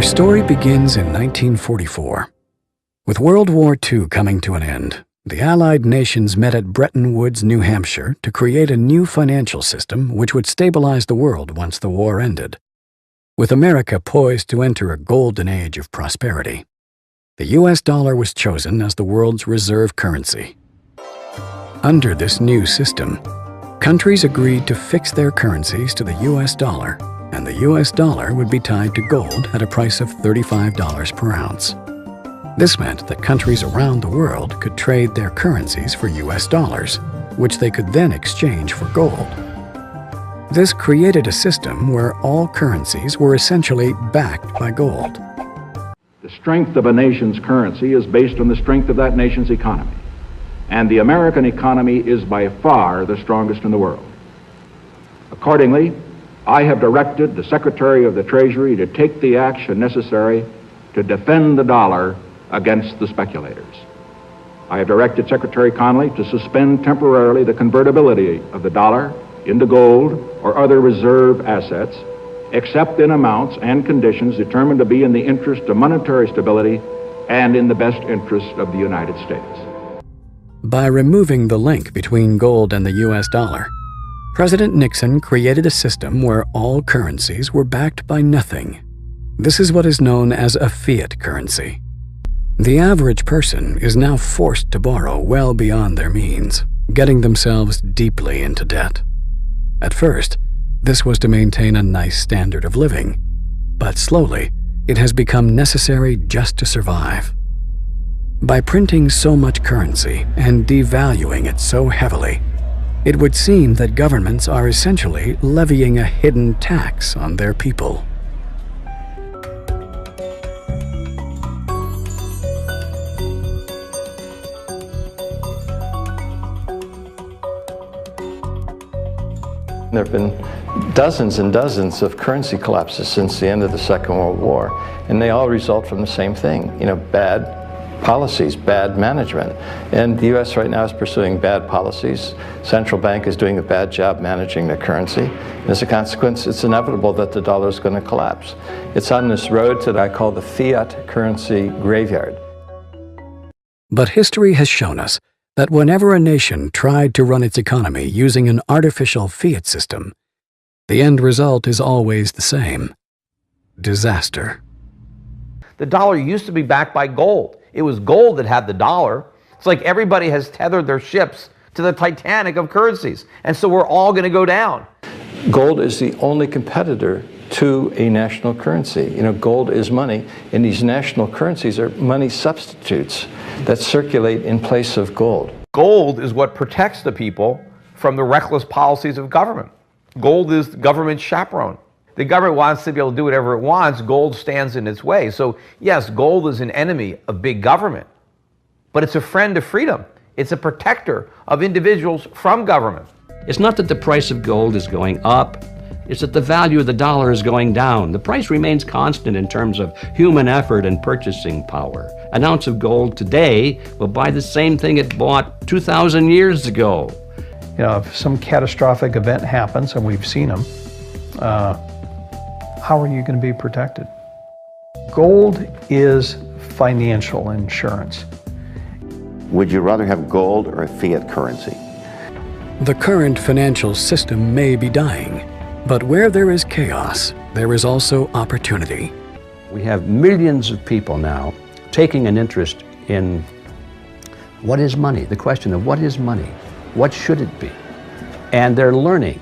story begins in 1944. With World War II coming to an end, the Allied nations met at Bretton Woods, New Hampshire, to create a new financial system which would stabilize the world once the war ended. With America poised to enter a golden age of prosperity, the U.S. dollar was chosen as the world's reserve currency. Under this new system, countries agreed to fix their currencies to the U.S. dollar, and the U.S. dollar would be tied to gold at a price of $35 per ounce. This meant that countries around the world could trade their currencies for U.S. dollars, which they could then exchange for gold. This created a system where all currencies were essentially backed by gold. The strength of a nation's currency is based on the strength of that nation's economy. And the American economy is by far the strongest in the world. Accordingly, I have directed the Secretary of the Treasury to take the action necessary to defend the dollar against the speculators. I have directed Secretary Connally to suspend temporarily the convertibility of the dollar into gold or other reserve assets, except in amounts and conditions determined to be in the interest of monetary stability and in the best interest of the United States. By removing the link between gold and the U.S. dollar, President Nixon created a system where all currencies were backed by nothing. This is what is known as a fiat currency. The average person is now forced to borrow well beyond their means, getting themselves deeply into debt. At first, this was to maintain a nice standard of living, but slowly, it has become necessary just to survive. By printing so much currency and devaluing it so heavily, it would seem that governments are essentially levying a hidden tax on their people. There have been dozens and dozens of currency collapses since the end of the Second World War, and they all result from the same thing, bad policies, bad management. And the U.S. right now is pursuing bad policies. Central bank is doing a bad job managing their currency. And as a consequence, it's inevitable that the dollar is going to collapse. It's on this road that I call the fiat currency graveyard. But history has shown us that whenever a nation tried to run its economy using an artificial fiat system, the end result is always the same: disaster. The dollar used to be backed by gold. It was gold that had the dollar. It's like everybody has tethered their ships to the Titanic of currencies, and so we're all going to go down. Gold is the only competitor to a national currency. Gold is money, and these national currencies are money substitutes that circulate in place of gold. Gold is what protects the people from the reckless policies of government. Gold is government chaperone. The government wants to be able to do whatever it wants. Gold stands in its way. So yes, gold is an enemy of big government, but it's a friend of freedom. It's a protector of individuals from government. It's not that the price of gold is going up. It's that the value of the dollar is going down. The price remains constant in terms of human effort and purchasing power. An ounce of gold today will buy the same thing it bought 2,000 years ago. If some catastrophic event happens, and we've seen them, how are you going to be protected? Gold is financial insurance. Would you rather have gold or a fiat currency? The current financial system may be dying, but where there is chaos, there is also opportunity. We have millions of people now taking an interest in what is money, the question of what is money, what should it be? And they're learning,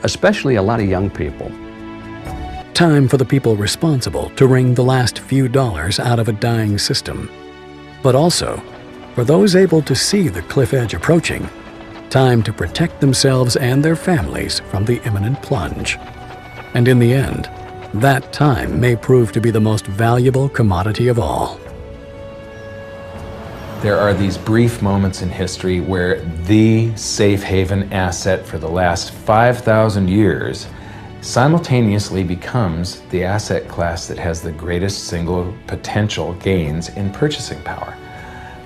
especially a lot of young people. Time for the people responsible to wring the last few dollars out of a dying system, but also for those able to see the cliff edge approaching, time to protect themselves and their families from the imminent plunge. And in the end, that time may prove to be the most valuable commodity of all. There are these brief moments in history where the safe haven asset for the last 5,000 years simultaneously becomes the asset class that has the greatest single potential gains in purchasing power.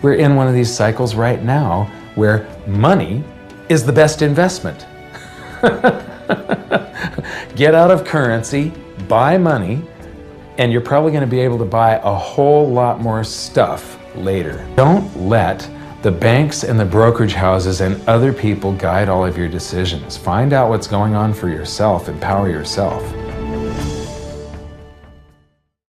We're in one of these cycles right now where money is the best investment. Get out of currency, buy money, and you're probably going to be able to buy a whole lot more stuff later. Don't let the banks and the brokerage houses and other people guide all of your decisions. Find out what's going on for yourself. Empower yourself.